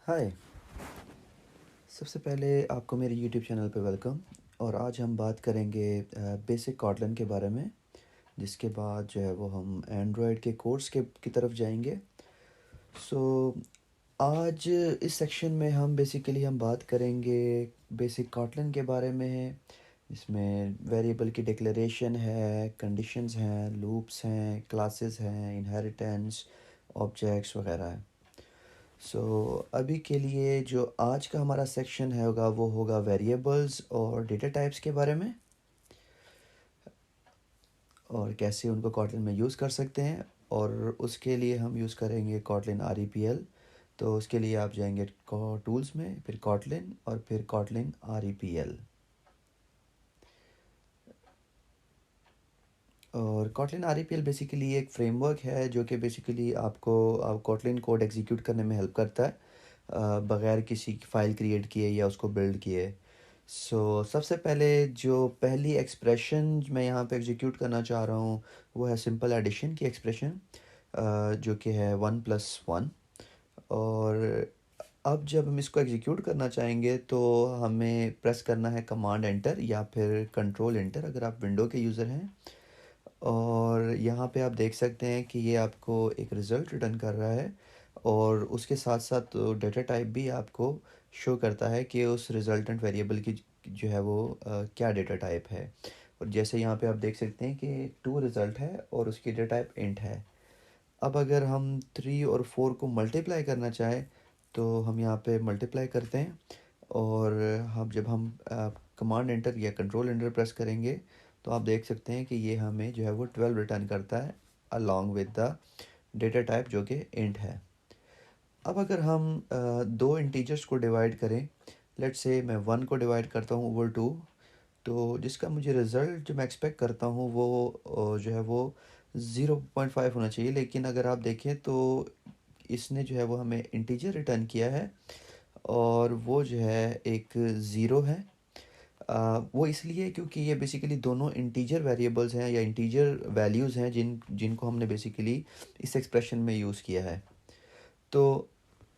हाय। सबसे पहले आपको मेरे यूट्यूब चैनल पे वेलकम। और आज हम बात करेंगे बेसिक कॉटलन के बारे में, जिसके बाद जो है वो हम एंड्रॉयड के कोर्स के की तरफ जाएंगे। सो आज इस सेक्शन में हम बेसिकली हम बात करेंगे बेसिक कॉटलन के बारे में। इसमें वेरिएबल की डिक्लेरेशन है, कंडीशंस हैं, लूप्स हैं, क्लासेस हैं, इनहेरिटेंस, ऑब्जेक्ट्स वगैरह है। अभी के लिए जो आज का हमारा सेक्शन है होगा वो होगा वेरिएबल्स और डेटा टाइप्स के बारे में, और कैसे उनको कॉटलिन में यूज़ कर सकते हैं। और उसके लिए हम यूज़ करेंगे कॉटलिन REPL। तो उसके लिए आप जाएंगे टूल्स में, फिर कॉटलिन और फिर कॉटलिन REPL। और कॉटलिन REPL बेसिकली एक फ्रेमवर्क है जो कि बेसिकली आपको कॉटलिन कोड एग्जीक्यूट करने में हेल्प करता है, बगैर किसी फाइल क्रिएट किए या उसको बिल्ड किए। सबसे पहले जो पहली एक्सप्रेशन मैं यहाँ पे एग्जीक्यूट करना चाह रहा हूँ वो है सिंपल एडिशन की एक्सप्रेशन, जो कि है 1+1। और अब जब हम इसको एग्जीक्यूट करना चाहेंगे तो हमें प्रेस करना है कमांड एंटर या फिर कंट्रोल एंटर अगर आप विंडो के यूज़र हैं। और यहाँ पे आप देख सकते हैं कि ये आपको एक रिज़ल्ट रिटर्न कर रहा है, और उसके साथ साथ डेटा टाइप भी आपको शो करता है कि उस रिजल्टेंट वेरिएबल की जो है वो क्या डेटा टाइप है। और जैसे यहाँ पे आप देख सकते हैं कि 2 रिज़ल्ट है और उसकी डेटा टाइप इंट है। अब अगर हम 3 और 4 को मल्टीप्लाई करना चाहें तो हम यहाँ पे मल्टीप्लाई करते हैं, और हम जब हम कमांड एंटर या कंट्रोल एंटर प्रेस करेंगे तो आप देख सकते हैं कि ये हमें जो है वो 12 रिटर्न करता है along with the data type जो कि इंट है। अब अगर हम दो इंटीजर्स को डिवाइड करें, लेट्स से मैं 1 को डिवाइड करता हूँ ओवर 2, तो जिसका मुझे रिज़ल्ट जो मैं एक्सपेक्ट करता हूँ वो जो है वो 0.5 होना चाहिए। लेकिन अगर आप देखें तो इसने जो है वो हमें इंटीजर रिटर्न किया है, और वो जो है एक ज़ीरो है। वो इसलिए क्योंकि ये बेसिकली दोनों इंटीजर वेरिएबल्स हैं या इंटीजर वैल्यूज़ हैं जिनको हमने बेसिकली इस एक्सप्रेशन में यूज़ किया है। तो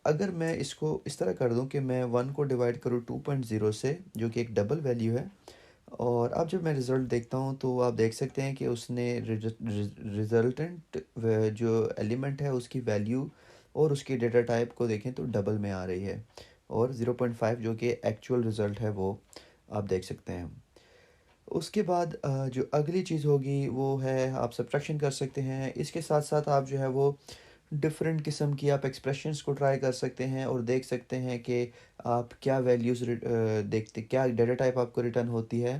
अगर मैं इसको इस तरह कर दूं कि मैं 1 को डिवाइड करूं 2.0 से, जो कि एक डबल वैल्यू है, और अब जब मैं रिज़ल्ट देखता हूं तो आप देख सकते हैं कि उसने रिजल्टेंट जो एलिमेंट है उसकी वैल्यू और उसकी डेटा टाइप को देखें तो डबल में आ रही है, और 0.5 जो कि एक्चुअल रिज़ल्ट है वो आप देख सकते हैं। उसके बाद जो अगली चीज़ होगी वो है आप सब्ट्रैक्शन कर सकते हैं। इसके साथ साथ आप जो है वो डिफरेंट किस्म की आप एक्सप्रेशंस को ट्राई कर सकते हैं और देख सकते हैं कि आप क्या वैल्यूज़ देखते, क्या डेटा टाइप आपको रिटर्न होती है।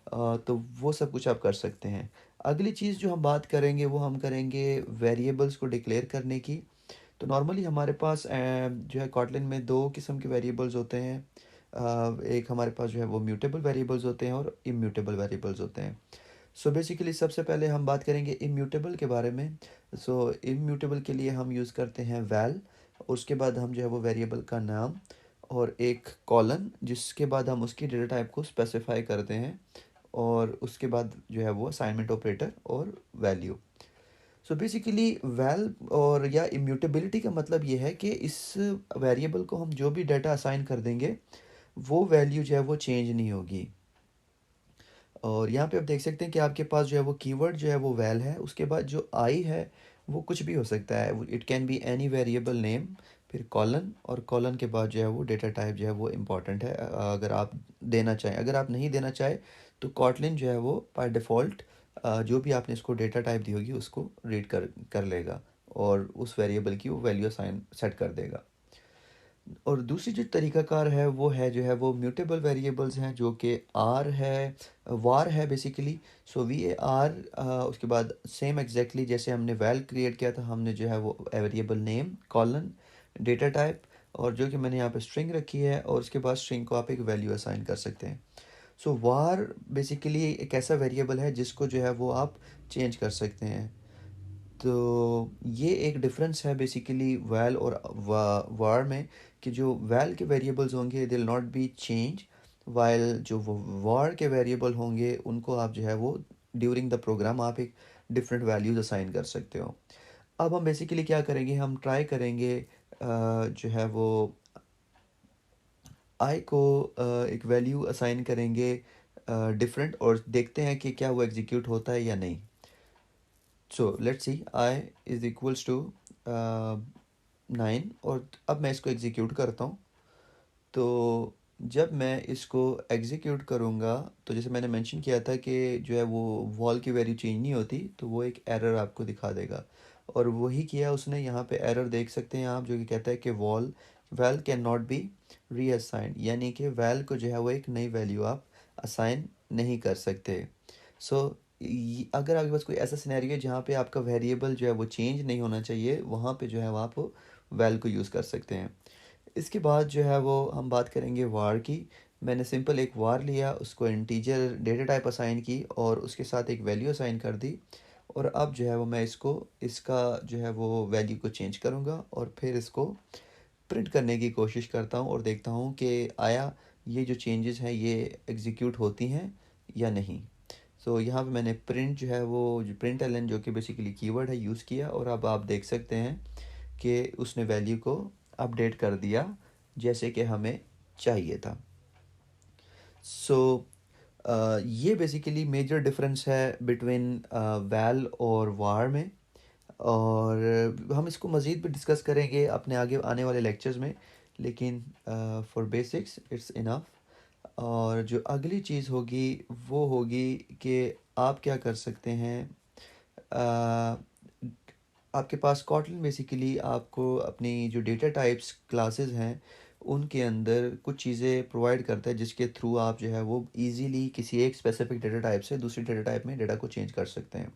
तो वो सब कुछ आप कर सकते हैं। अगली चीज़ जो हम बात करेंगे वो हम करेंगे वेरिएबल्स को डिक्लेयर करने की। तो नॉर्मली हमारे पास जो है कॉटलिन में दो किस्म के वेरिएबल्स होते हैं। एक हमारे पास जो है वो म्यूटेबल वेरिएबल्स होते हैं और इम्यूटेबल वेरिएबल्स होते हैं। बेसिकली सबसे पहले हम बात करेंगे इम्यूटेबल के बारे में। इम्यूटेबल के लिए हम यूज़ करते हैं वैल। उसके बाद हम जो है वो वेरिएबल का नाम और एक कॉलन, जिसके बाद हम उसकी डेटा टाइप को स्पेसिफाई करते हैं, और उसके बाद जो है वो असाइनमेंट ऑपरेटर और वैल्यू। बेसिकली वैल और या इम्यूटेबिलिटी का मतलब ये है कि इस वेरिएबल को हम जो भी डाटा असाइन कर देंगे वो वैल्यू जो है वो चेंज नहीं होगी। और यहाँ पे आप देख सकते हैं कि आपके पास जो है वो कीवर्ड जो है वो वैल है, उसके बाद जो आई है वो कुछ भी हो सकता है, it can be any variable name, फिर कॉलन, और कॉलन के बाद जो है वो डेटा टाइप जो है वो इम्पॉर्टेंट है अगर आप देना चाहें। अगर आप नहीं देना चाहें तो कॉटलिन जो है वो बाय डिफ़ॉल्ट जो भी आपने इसको डेटा टाइप दी होगी उसको रीड कर कर लेगा, और उस वेरिएबल की वो वैल्यू असाइन सेट कर देगा। और दूसरी जो तरीकाकार है वो है जो है वो म्यूटेबल वेरिएबल्स हैं, जो कि आर है, वार है बेसिकली। VAR, उसके बाद सेम एग्जैक्टली जैसे हमने वैल क्रिएट किया था, हमने जो है वो variable name, colon, data type, और जो कि मैंने यहाँ पे स्ट्रिंग रखी है, और उसके बाद स्ट्रिंग को आप एक वैल्यू असाइन कर सकते हैं। वार बेसिकली एक ऐसा वेरिएबल है जिसको जो है वो आप चेंज कर सकते हैं। तो ये एक डिफरेंस है बेसिकली वैल और वार में, कि जो वैल के वेरिएबल्स होंगे they will not be change, while जो वार के वेरिएबल होंगे उनको आप जो है वो ड्यूरिंग द प्रोग्राम आप एक डिफरेंट वैल्यूज असाइन कर सकते हो। अब हम बेसिकली क्या करेंगे, हम ट्राई करेंगे जो है वो आई को एक वैल्यू असाइन करेंगे डिफरेंट, और देखते हैं कि क्या वो एग्जीक्यूट होता है या नहीं। So let's see I is equals to 9, और अब मैं इसको एग्जीक्यूट करता हूँ। तो जब मैं इसको एग्जीक्यूट करूँगा, तो जैसे मैंने मेंशन किया था कि जो है वो वॉल की वैल्यू चेंज नहीं होती, तो वो एक एरर आपको दिखा देगा, और वही किया उसने। यहाँ पे एरर देख सकते हैं आप, जो कि कहता है कि वैल कैन नॉट बी रीअसाइंड, यानी कि वैल को जो है वो एक नई वैल्यू आप असाइन नहीं कर सकते। सो अगर आपके पास कोई ऐसा सिनेरियो है जहाँ पे आपका वेरिएबल जो है वो चेंज नहीं होना चाहिए, वहाँ पे जो है वो आप वैल को यूज़ कर सकते हैं। इसके बाद जो है वो हम बात करेंगे वार की। मैंने सिंपल एक वार लिया, उसको इंटीजर डेटा टाइप असाइन की और उसके साथ एक वैल्यू असाइन कर दी, और अब जो है वो मैं इसका जो है वो वैल्यू को चेंज करूँगा और फिर इसको प्रिंट करने की कोशिश करता हूँ और देखता हूँ कि आया ये जो चेंजेस हैं ये एग्जीक्यूट होती हैं या नहीं। सो यहाँ पे मैंने प्रिंट जो है वो जो प्रिंट एलन जो कि बेसिकली कीवर्ड है यूज़ किया, और अब आप देख सकते हैं कि उसने वैल्यू को अपडेट कर दिया जैसे कि हमें चाहिए था। सो ये बेसिकली मेजर डिफरेंस है बिटवीन वैल और वार में, और हम इसको मज़ीद भी डिस्कस करेंगे अपने आगे आने वाले लेक्चर्स में, लेकिन फॉर बेसिक्स इट्स इनफ। और जो अगली चीज़ होगी वो होगी कि आप क्या कर सकते हैं। अ, आपके पास कॉटलन बेसिकली आपको अपनी जो डेटा टाइप्स क्लासेस हैं उनके अंदर कुछ चीज़ें प्रोवाइड करता है, जिसके थ्रू आप जो है वो इजीली किसी एक स्पेसिफिक डेटा टाइप से दूसरी डेटा टाइप में डेटा को चेंज कर सकते हैं।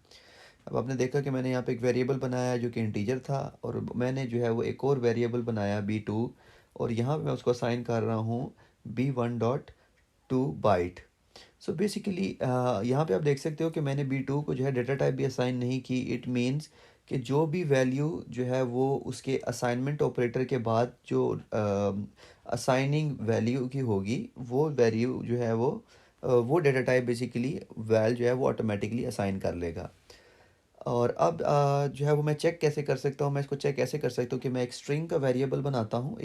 अब आपने देखा कि मैंने यहाँ पे एक वेरिएबल बनाया जो कि इंटीजर था, और मैंने जो है वो एक और वेरिएबल बनाया b2, और यहाँ पे मैं उसको असाइन कर रहा हूँ b1.2 बाइट। सो बेसिकली यहाँ पे आप देख सकते हो कि मैंने b2 को जो है डेटा टाइप भी असाइन नहीं की। इट मीन्स कि जो भी वैल्यू जो है वो उसके असाइनमेंट ऑपरेटर के बाद जो असाइनिंग वैल्यू की होगी, वो वैल्यू जो है वो डेटा टाइप बेसिकली वैल जो है वो ऑटोमेटिकली असाइन कर लेगा। और अब जो है वो मैं चेक कैसे कर सकता हूँ, मैं इसको चेक कैसे कर सकता हूँ कि मैं एक स्ट्रिंग का वेरिएबल बनाता हूँ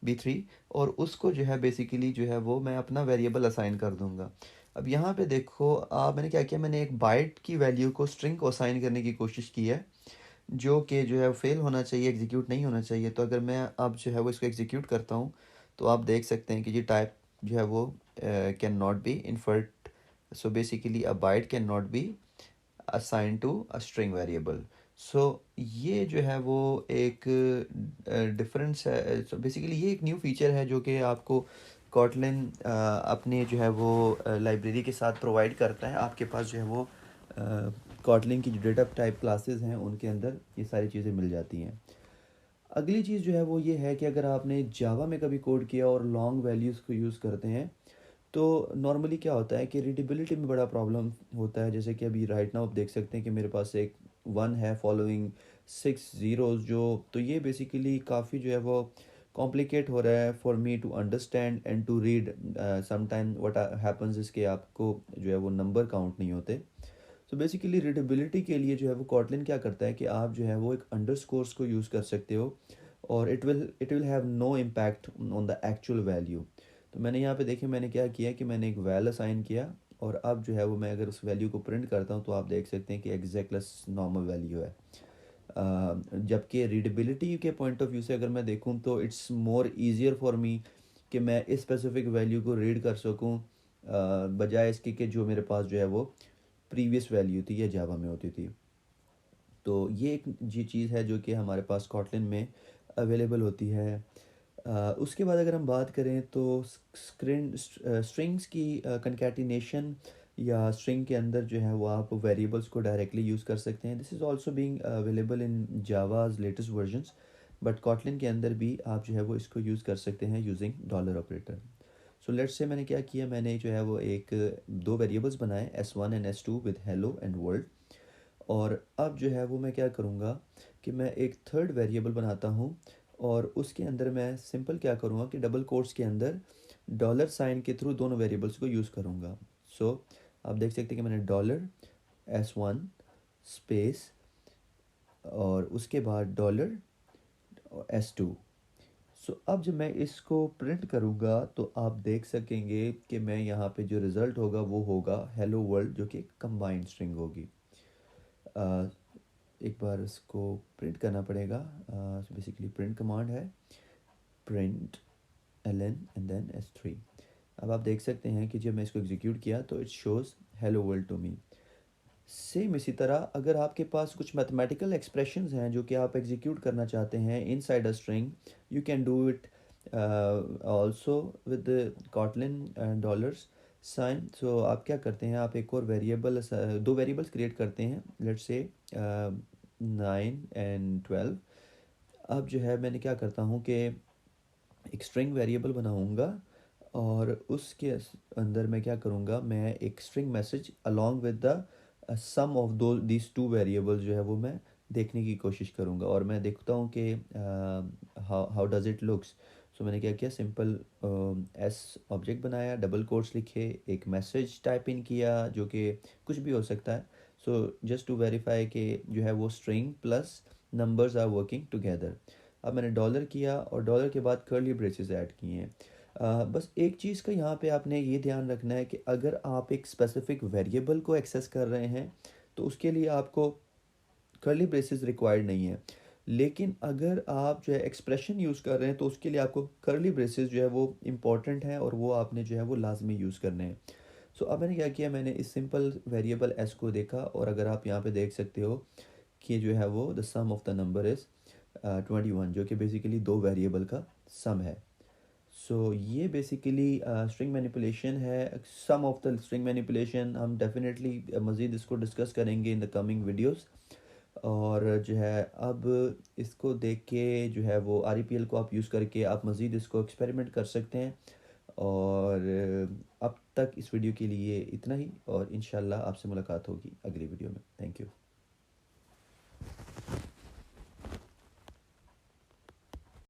b3, और उसको जो है बेसिकली जो है वो मैं अपना वेरिएबल असाइन कर दूंगा। अब यहाँ पे देखो मैंने क्या किया, मैंने एक बाइट की वैल्यू को स्ट्रिंग को असाइन करने की कोशिश की है, जो कि जो है फेल होना चाहिए, एग्जीक्यूट नहीं होना चाहिए। तो अगर मैं अब जो है वो इसको एग्जीक्यूट करता हूँ, तो आप देख सकते हैं कि ये टाइप जो है वो can not be inferred. So basically a byte can not be assign to a string variable. So ये जो है वो एक डिफरेंस है। सो बेसिकली ये एक न्यू फीचर है जो कि आपको कॉटलिन अपने जो है वो लाइब्रेरी के साथ प्रोवाइड करता है। आपके पास जो है वो कॉटलिन की जो डेटा टाइप क्लासेस हैं उनके अंदर ये सारी चीज़ें मिल जाती हैं। अगली चीज़ जो है वो ये है कि अगर आपने जावा में कभी कोड किया और लॉन्ग वैल्यूज़ को यूज़ करते हैं, तो नॉर्मली क्या होता है कि रीडेबिलिटी में बड़ा प्रॉब्लम होता है। जैसे कि अभी राइट नाउ आप देख सकते हैं कि मेरे पास एक 1 है फॉलोइंग 6 ज़ीरोज़, जो तो ये बेसिकली काफ़ी जो है वो कॉम्प्लिकेट हो रहा है for me to understand and to read. Sometime what happens is कि आपको जो है वो नंबर काउंट नहीं होते। सो बेसिकली रीडेबिलिटी के लिए जो है वो कॉटलिन क्या करता है कि आप जो है वो एक अंडरस्कोर्स को यूज़ कर सकते हो, और it will have no impact on the actual value. तो मैंने यहाँ पे देखिए मैंने क्या किया कि मैंने एक वैल असाइन किया, और अब जो है वो मैं अगर उस वैल्यू को प्रिंट करता हूँ तो आप देख सकते हैं कि एग्जैक्टलेस नॉर्मल वैल्यू है। जबकि रीडेबिलिटी के पॉइंट ऑफ व्यू से अगर मैं देखूँ तो it's more easier for me कि मैं इस स्पेसिफिक वैल्यू को रीड कर सकूँ, बजाय इसके कि जो मेरे पास जो है वो प्रीवियस वैल्यू थी या जावा में होती थी। तो ये एक जी चीज़ है जो कि हमारे पास कॉटलिन में अवेलेबल होती है। उसके बाद अगर हम बात करें तो स्ट्रिंग्स की कंकैटिनेशन या स्ट्रिंग के अंदर जो है वो आप वेरिएबल्स को डायरेक्टली यूज़ कर सकते हैं। This is also being available in Java's latest versions, but Kotlin के अंदर भी आप जो है वो इसको यूज़ कर सकते हैं using dollar operator. So let's say मैंने क्या किया, मैंने जो है वो दो वेरिएबल्स बनाए S1 and S2 with hello and world. और अब जो है वो मैं क्या करूँगा कि मैं एक थर्ड वेरिएबल बनाता हूँ, और उसके अंदर मैं सिंपल क्या करूँगा कि डबल कोट्स के अंदर डॉलर साइन के थ्रू दोनों वेरिएबल्स को यूज़ करूँगा। सो आप देख सकते हैं कि मैंने डॉलर S1 स्पेस और उसके बाद डॉलर S2। सो अब जब मैं इसको प्रिंट करूँगा तो आप देख सकेंगे कि मैं यहाँ पे जो रिज़ल्ट होगा वो होगा हेलो वर्ल्ड, जो कि कंबाइंड स्ट्रिंग होगी। अ, एक बार इसको प्रिंट करना पड़ेगा। बेसिकली प्रिंट कमांड है print ln and then s3। अब आप देख सकते हैं कि जब मैं इसको एग्जीक्यूट किया तो it shows hello world to me. Same इसी तरह अगर आपके पास कुछ मैथमेटिकल एक्सप्रेशंस हैं जो कि आप एग्जीक्यूट करना चाहते हैं inside a string, you can do it also with Kotlin dollars sign. So आप क्या करते हैं, आप एक और वेरिएबल, दो वेरिएबल्स क्रिएट करते हैं, लेट्स से 9 और 12। अब जो है मैंने क्या करता हूँ कि एक स्ट्रिंग वेरिएबल बनाऊंगा और उसके अंदर मैं क्या करूँगा, मैं एक string message along with the sum of दो दीज टू वेरिएबल्स जो है वो मैं देखने की कोशिश करूँगा और मैं देखता हूँ कि हाउ डज़ इट लुक्स। सो मैंने क्या किया, सिंपल एस ऑब्जेक्ट बनाया, डबल कोट्स लिखे, एक मैसेज टाइप इन किया जो कि कुछ भी हो सकता है। सो जस्ट टू वेरीफाई कि जो है वो string plus numbers are working together. अब मैंने डॉलर किया और डॉलर के बाद कर्ली ब्रेसेस ऐड किए हैं। बस एक चीज़ का यहाँ पे आपने ये ध्यान रखना है कि अगर आप एक स्पेसिफिक वेरिएबल को एक्सेस कर रहे हैं तो उसके लिए आपको कर्ली ब्रेसेस रिक्वायर्ड नहीं है, लेकिन अगर आप जो है एक्सप्रेशन यूज़ कर रहे हैं तो उसके लिए आपको कर्ली ब्रेसेस जो है वो इम्पॉर्टेंट हैं और वो आपने जो है वो लाजमी यूज़ करने हैं। सो अब मैंने क्या किया, मैंने इस सिंपल वेरिएबल एस को देखा और अगर आप यहाँ पे देख सकते हो कि जो है वो the sum of the number is 21, जो कि बेसिकली दो वेरिएबल का सम है। सो ये बेसिकली स्ट्रिंग मैनिपुलेशन है। सम ऑफ द स्ट्रिंग मैनिपुलेशन हम डेफिनेटली मज़ीद इसको डिस्कस करेंगे इन द कमिंग वीडियोस। और जो है अब इसको देख के जो है वो REPL को आप यूज़ करके आप मज़ीद इसको एक्सपेरिमेंट कर सकते हैं। और अब तक इस वीडियो के लिए इतना ही और इंशाल्लाह आपसे मुलाकात होगी अगली वीडियो में।